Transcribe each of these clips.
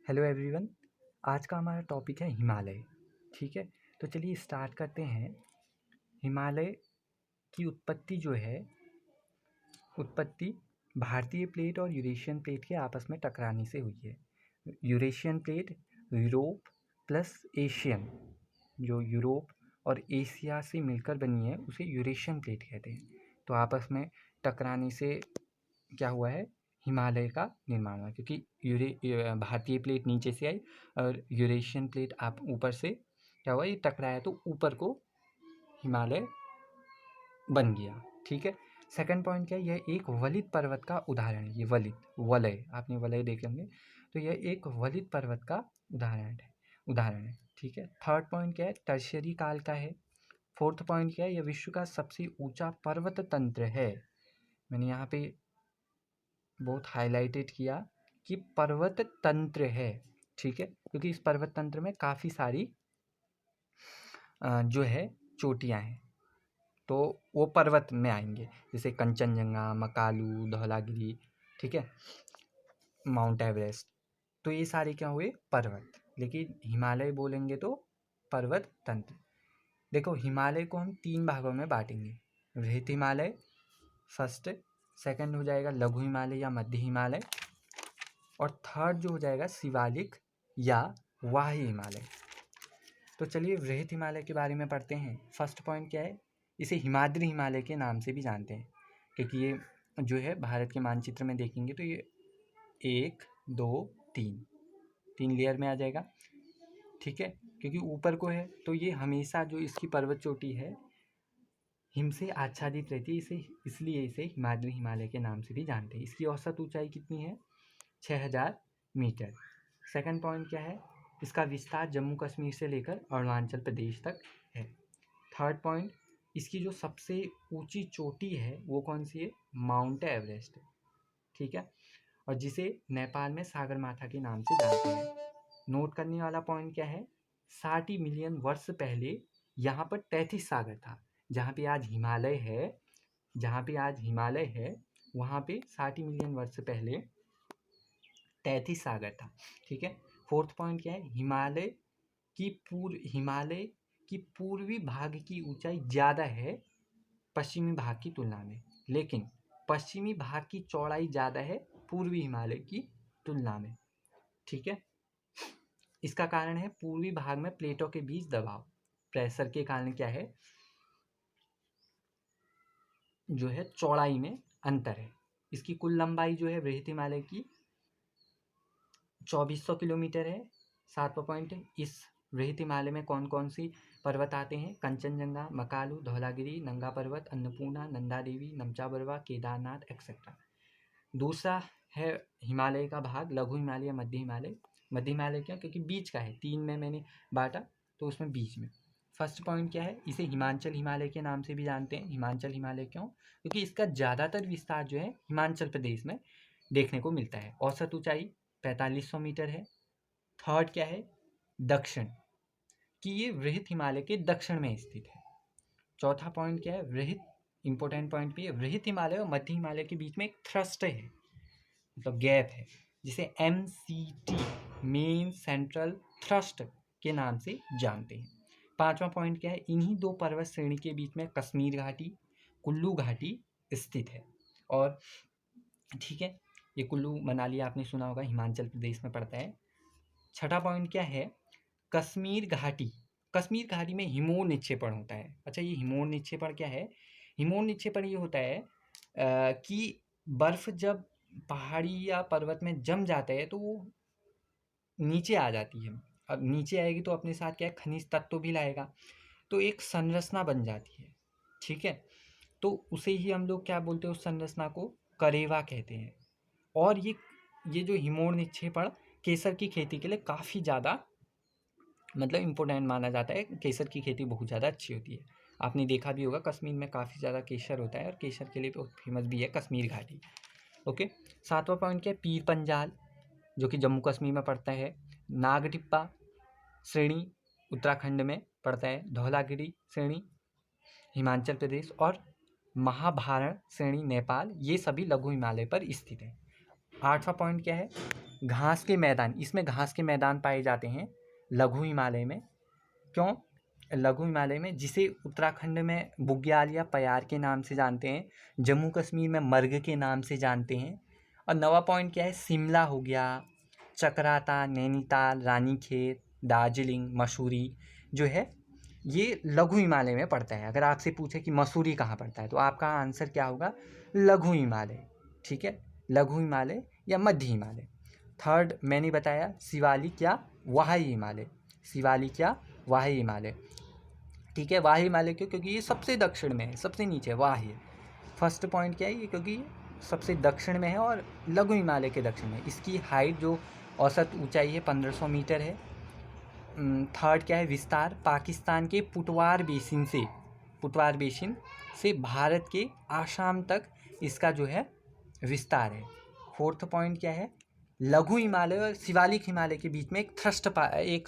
Hello everyone. आज का हमारा टॉपिक है हिमालय। ठीक है, तो चलिए स्टार्ट करते हैं। हिमालय की उत्पत्ति जो है, उत्पत्ति भारतीय प्लेट और यूरेशियन प्लेट के आपस में टकराने से हुई है। Eurasian plate Europe plus Asian, जो यूरोप और एशिया से मिलकर बनी है उसे यूरेशियन प्लेट कहते हैं। तो आपस में टकराने से क्या हुआ है, हिमालय का निर्माण हुआ, क्योंकि भारतीय प्लेट नीचे से आई और यूरेशियन प्लेट आप ऊपर से क्या हुआ, ये टकराया तो ऊपर को हिमालय बन गया। ठीक है, सेकंड पॉइंट क्या है, यह एक वलित पर्वत का उदाहरण है। ये वलय आपने वलय देखे होंगे, तो यह एक वलित पर्वत का उदाहरण है। ठीक है, थर्ड पॉइंट क्या है, टर्शियरी काल का है। फोर्थ पॉइंट क्या है, यह विश्व का सबसे ऊंचा पर्वत तंत्र है। मैंने यहाँ पे बहुत हाईलाइटेड किया कि पर्वत तंत्र है। ठीक है, क्योंकि इस पर्वत तंत्र में काफ़ी सारी जो है चोटियाँ हैं, तो वो पर्वत में आएंगे, जैसे कंचनजंगा, मकालू, धौलागिरी, ठीक है, माउंट एवरेस्ट। तो ये सारे क्या हुए, पर्वत। लेकिन हिमालय बोलेंगे तो पर्वत तंत्र। देखो, हिमालय को हम 3 भागों में बांटेंगे। वृहत हिमालय फर्स्ट, सेकंड हो जाएगा लघु हिमालय या मध्य हिमालय, और थर्ड जो हो जाएगा शिवालिक या वाही हिमालय। तो चलिए वृहत हिमालय के बारे में पढ़ते हैं। फर्स्ट पॉइंट क्या है, इसे हिमाद्री हिमालय के नाम से भी जानते हैं, क्योंकि ये जो है भारत के मानचित्र में देखेंगे तो ये 1 2 3 लेयर में आ जाएगा। ठीक है, क्योंकि ऊपर को है तो ये हमेशा जो इसकी पर्वत चोटी है हिम से आच्छादित रहती है, इसलिए इसे हिमाद्री हिमालय के नाम से भी जानते हैं। इसकी औसत ऊंचाई कितनी है, 6000 मीटर। सेकंड पॉइंट क्या है, इसका विस्तार जम्मू कश्मीर से लेकर अरुणाचल प्रदेश तक है। थर्ड पॉइंट, इसकी जो सबसे ऊंची चोटी है वो कौन सी है, माउंट एवरेस्ट। ठीक है, और जिसे नेपाल में सागरमाथा के नाम से जानते हैं। नोट करने वाला पॉइंट क्या है, 60 मिलियन वर्ष पहले यहाँ पर 33 सागर था। जहाँ पे आज हिमालय है, वहाँ पे 60 मिलियन वर्ष पहले 33 सागर था। ठीक है, फोर्थ पॉइंट क्या है, हिमालय की पूर्वी भाग की ऊंचाई ज़्यादा है पश्चिमी भाग की तुलना में, लेकिन पश्चिमी भाग की चौड़ाई ज़्यादा है पूर्वी हिमालय की तुलना में। ठीक है, इसका कारण है पूर्वी भाग में प्लेटों के बीच दबाव प्रेशर के कारण क्या है, जो है चौड़ाई में अंतर है। इसकी कुल लंबाई जो है वृहत हिमालय की 2400 किलोमीटर है। सातवां पॉइंट, इस वृहत हिमालय में कौन कौन सी पर्वत आते हैं, कंचनजंगा, मकालू, धौलागिरी, नंगा पर्वत, अन्नपूर्णा, नंदा देवी, नमचा बरवा, केदारनाथ एक्सेट्रा। दूसरा है हिमालय का भाग लघु हिमालय या मध्य हिमालय। मध्य हिमालय क्यों, क्योंकि बीच का है, 3 में मैंने बांटा तो उसमें बीच में। फर्स्ट पॉइंट क्या है, इसे हिमाचल हिमालय के नाम से भी जानते हैं। हिमाचल हिमालय क्यों, क्योंकि इसका ज़्यादातर विस्तार जो है हिमाचल प्रदेश में देखने को मिलता है। औसत ऊंचाई 4500 मीटर है। थर्ड क्या है, दक्षिण, कि ये वृहत हिमालय के दक्षिण में स्थित है। चौथा पॉइंट क्या है, वृहत, इंपॉर्टेंट पॉइंट भी है, वृहत हिमालय और मध्य हिमालय के बीच में एक थ्रस्ट है, मतलब गैप है, जिसे MCT, मेन सेंट्रल थ्रस्ट के नाम से जानते हैं। पांचवा पॉइंट क्या है, इन्हीं 2 पर्वत श्रेणी के बीच में कश्मीर घाटी, कुल्लू घाटी स्थित है। और ठीक है, ये कुल्लू मनाली आपने सुना होगा, हिमाचल प्रदेश में पड़ता है। छठा पॉइंट क्या है, कश्मीर घाटी में हिमोन निक्षेपण होता है। अच्छा, ये हिमोन निक्षेपण क्या है, हिमोन निक्षेपण ये होता है कि बर्फ जब पहाड़ी या पर्वत में जम जाता है तो वो नीचे आ जाती है। अब नीचे आएगी तो अपने साथ क्या है, खनिज तत्व भी लाएगा, तो एक संरचना बन जाती है। ठीक है, तो उसे ही हम लोग क्या बोलते हैं, उस संरचना को करेवा कहते हैं। और ये जो हिमोन निक्षेपण केसर की खेती के लिए काफ़ी ज़्यादा मतलब इम्पोर्टेंट माना जाता है। केसर की खेती बहुत ज़्यादा अच्छी होती है, आपने देखा भी होगा कश्मीर में काफ़ी ज़्यादा केसर होता है, और केसर के लिए बहुत फेमस भी है कश्मीर घाटी। ओके, सातवां पॉइंट क्या है, पीर पंजाल, जो कि जम्मू कश्मीर में पड़ता है। नागटिप्पा श्रेणी उत्तराखंड में पड़ता है। धौलागिरी श्रेणी हिमाचल प्रदेश, और महाभारण श्रेणी नेपाल, ये सभी लघु हिमालय पर स्थित है। आठवां पॉइंट क्या है, घास के मैदान, इसमें घास के मैदान पाए जाते हैं लघु हिमालय में। क्यों लघु हिमालय में? जिसे उत्तराखंड में बुग्याल या पयार के नाम से जानते हैं, जम्मू कश्मीर में मर्ग के नाम से जानते हैं। और नवा पॉइंट क्या है? शिमला हो गया, चकराता, नैनीताल, रानीखेत, दार्जिलिंग, मसूरी जो है ये लघु हिमालय में पड़ता है। अगर आपसे पूछे कि मसूरी कहाँ पड़ता है तो आपका आंसर क्या होगा? लघु हिमालय। ठीक है, लघु हिमालय या मध्य हिमालय। थर्ड मैंने बताया शिवालिक या वाही हिमालय। शिवालिक या वाही हिमालय। ठीक है, वाही हिमालय क्यों? क्योंकि ये सबसे दक्षिण में है, सबसे नीचे वाही है। फर्स्ट पॉइंट क्या है? ये क्योंकि ये सबसे दक्षिण में है और लघु हिमालय के दक्षिण में। इसकी हाइट जो औसत ऊंचाई है 1500 मीटर है। थर्ड क्या है? विस्तार, पाकिस्तान के पुटवार बेसिन से भारत के आसाम तक इसका जो है विस्तार है। फोर्थ पॉइंट क्या है? लघु हिमालय और शिवालिक हिमालय के बीच में एक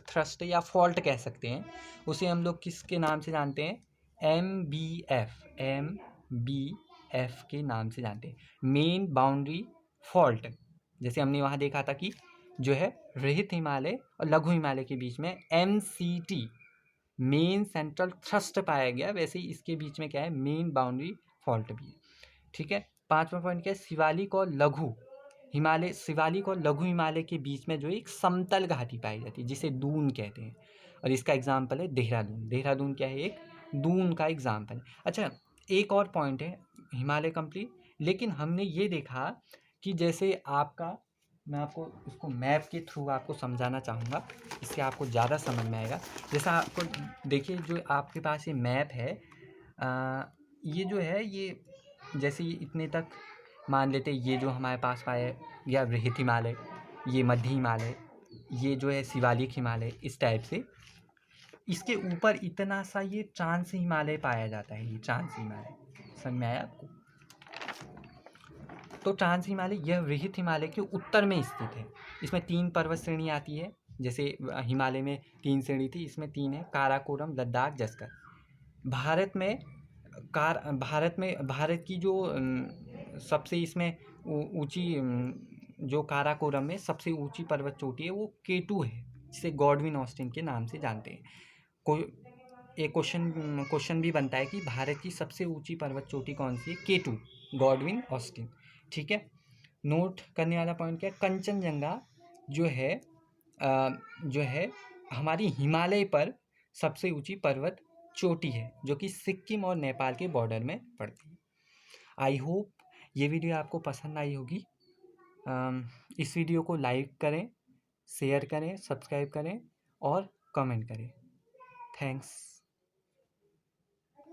थ्रस्ट या फॉल्ट कह सकते हैं, उसे हम लोग किसके नाम से जानते हैं? MBF के नाम से जानते हैं, मेन बाउंड्री फॉल्ट। जैसे हमने वहाँ देखा था कि जो है रहित हिमालय और लघु हिमालय के बीच में MCT, मेन सेंट्रल थ्रस्ट पाया गया, वैसे ही इसके बीच में क्या है? मेन बाउंड्री फॉल्ट भी है। ठीक है, पांचवा पॉइंट क्या है? शिवालिक और लघु हिमालय के बीच में जो एक समतल घाटी पाई जाती है जिसे दून कहते हैं, और इसका एग्जाम्पल है देहरादून। देहरादून क्या है? एक दून का एग्जाम्पल है। अच्छा, एक और पॉइंट है, हिमालय कंप्लीट, लेकिन हमने ये देखा कि जैसे आपका, मैं आपको इसको मैप के थ्रू आपको समझाना चाहूँगा, इससे आपको ज़्यादा समझ में आएगा। जैसा आपको देखिए, जो आपके पास ये मैप है, ये जो है ये जैसे ये इतने तक मान लेते, ये जो हमारे पास पाए या रहित हिमालय, ये मध्य हिमालय, ये जो है शिवालिक हिमालय, इस टाइप से इसके ऊपर इतना सा ये ट्रांस हिमालय पाया जाता है। ये ट्रांस हिमालय समझ में आया आपको? तो ट्रांस हिमालय यह रहित हिमालय के उत्तर में स्थित है। इसमें 3 पर्वत श्रेणी आती है, जैसे हिमालय में 3 श्रेणी थी, इसमें 3 है, काराकोरम, लद्दाख, जस्कर। भारत की जो सबसे इसमें ऊंची, जो काराकोरम में सबसे ऊंची पर्वत चोटी है वो K2 है, जिसे गॉडविन ऑस्टिन के नाम से जानते हैं। कोई एक क्वेश्चन भी बनता है कि भारत की सबसे ऊंची पर्वत चोटी कौन सी है? K2, Godwin Austen. ठीक है, नोट करने वाला पॉइंट क्या है? कंचनजंगा जो है हमारी हिमालय पर सबसे ऊंची पर्वत चोटी है, जो कि सिक्किम और नेपाल के बॉर्डर में पड़ती है। आई होप ये वीडियो आपको पसंद आई होगी। इस वीडियो को लाइक करें, शेयर करें, सब्सक्राइब करें और कमेंट करें। थैंक्स।